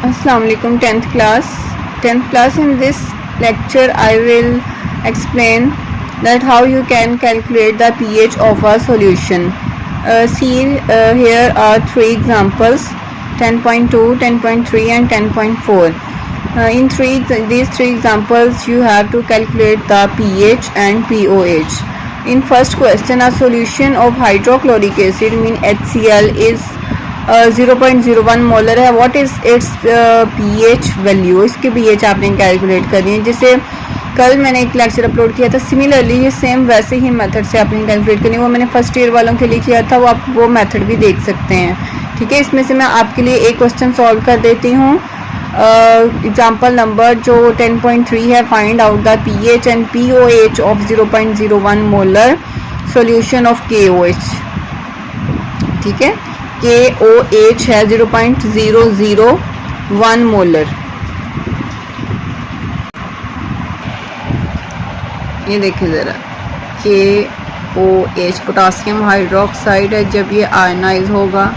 Assalamu alaikum 10th class. In this lecture I will explain that how you can calculate the pH of a solution. Here are three examples: 10.2, 10.3 and 10.4. In these three examples you have to calculate the pH and pOH. In first question, a solution of hydrochloric acid mean HCl is 0.01 molar है. What is it's pH value? इसके pH आपने calculate करनी है. जैसे कल मैंने एक lecture upload किया था, सिमिलरली ये सेम वैसे ही मेथड से आपने कैलकुलेट करनी है. वो मैंने फर्स्ट ईयर वालों के लिए किया था, वो आप वो मेथड भी देख सकते हैं. ठीक है, इसमें से मैं आपके लिए एक क्वेश्चन सॉल्व कर देती हूँ. एग्जाम्पल नंबर जो 10.3 है, find out the pH and pOH of 0.01 molar solution of KOH. ठीक है, KOH है 0.001 मोलर. ये देखिए ज़रा, KOH पोटासियम हाइड्रोक्साइड है. जब ये आयनाइज होगा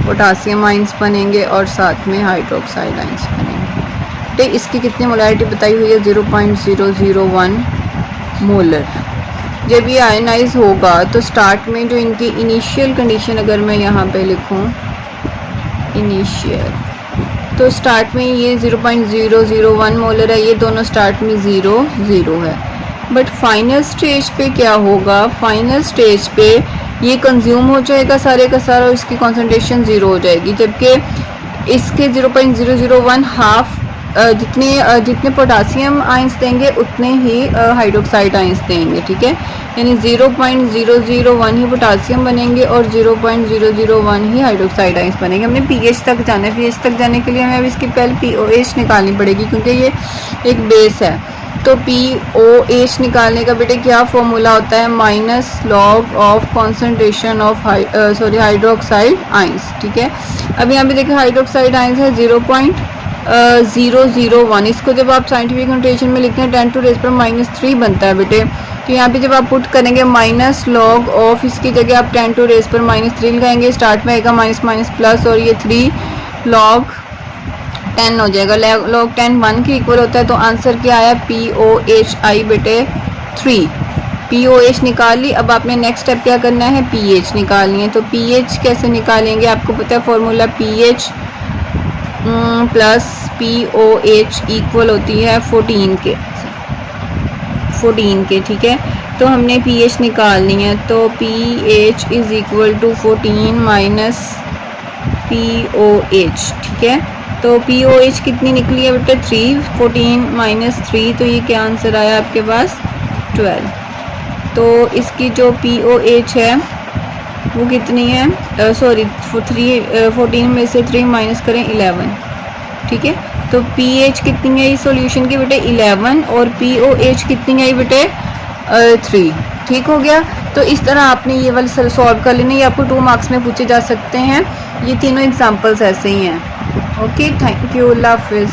पोटासियम आइंस बनेंगे और साथ में हाइड्रोक्साइड आइंस बनेंगे. ठीक, इसकी कितनी मोलैरिटी बताई हुई है? 0.001 मोलर. जब ये आयनाइज होगा तो स्टार्ट में जो इनकी इनिशियल कंडीशन, अगर मैं यहाँ पे लिखूँ इनिशियल, तो स्टार्ट में ये 0.001 मोलर है. ये दोनों स्टार्ट में 0 है. बट फाइनल स्टेज पे क्या होगा? फाइनल स्टेज पे ये कंज्यूम हो जाएगा सारे का सारा, और इसकी कॉन्सेंट्रेशन 0 हो जाएगी. जबकि इसके 0.001 हाफ जितने पोटासियम आइंस देंगे उतने ही हाइड्रोक्साइड आइंस देंगे. ठीक है, यानी 0.001 ही पोटासियम बनेंगे और 0.001 ही हाइड्रोक्साइड आइंस बनेंगे. हमने पीएच तक जाना है. पीएच तक जाने के लिए हमें अब इसकी पहले पीओएच निकालनी पड़ेगी, क्योंकि ये एक बेस है. तो पीओएच निकालने का बेटे क्या फॉर्मूला होता है? Minus log of concentration of hydroxide ions. ठीक है, अब यहाँ पे देखिए हाइड्रोक्साइड आइंस है 0.001. इसको जब आप साइंटिफिक नोटेशन में लिखते हैं 10⁻³ बनता है बेटे. तो यहाँ पे जब आप पुट करेंगे माइनस लॉग ऑफ, इसकी जगह आप 10⁻³ लगाएंगे. स्टार्ट में आएगा माइनस माइनस प्लस, और ये 3 log 10 हो जाएगा. log 10 1 के इक्वल होता है. तो आंसर क्या आया? POH आई बेटे 3. POH निकाल ली. अब आपने नेक्स्ट स्टेप क्या करना है? pH निकालनी है. तो pH कैसे निकालेंगे? आपको पता है formula pH plus POH equal होती है 14 के. ठीक है, तो हमने pH निकालनी है. तो pH is equal to 14 minus POH. ठीक है, तो POH कितनी निकली है बेटा? 3. 14 माइनस 3, तो ये क्या आंसर आया आपके पास? 12. तो इसकी जो POH है वो कितनी है? 14 में से 3 माइनस करें 11. ठीक है, तो pH कितनी है इस सॉल्यूशन की बेटे? 11, और POH कितनी है बेटे? 3. ठीक हो गया. तो इस तरह आपने ये वाले सॉल्व कर लेना. ये आपको 2 मार्क्स में पूछे जा सकते हैं. ये तीनों एग्जांपल्स ऐसे ही हैं. ओके, थैंक यू, अल्लाह हाफिज़.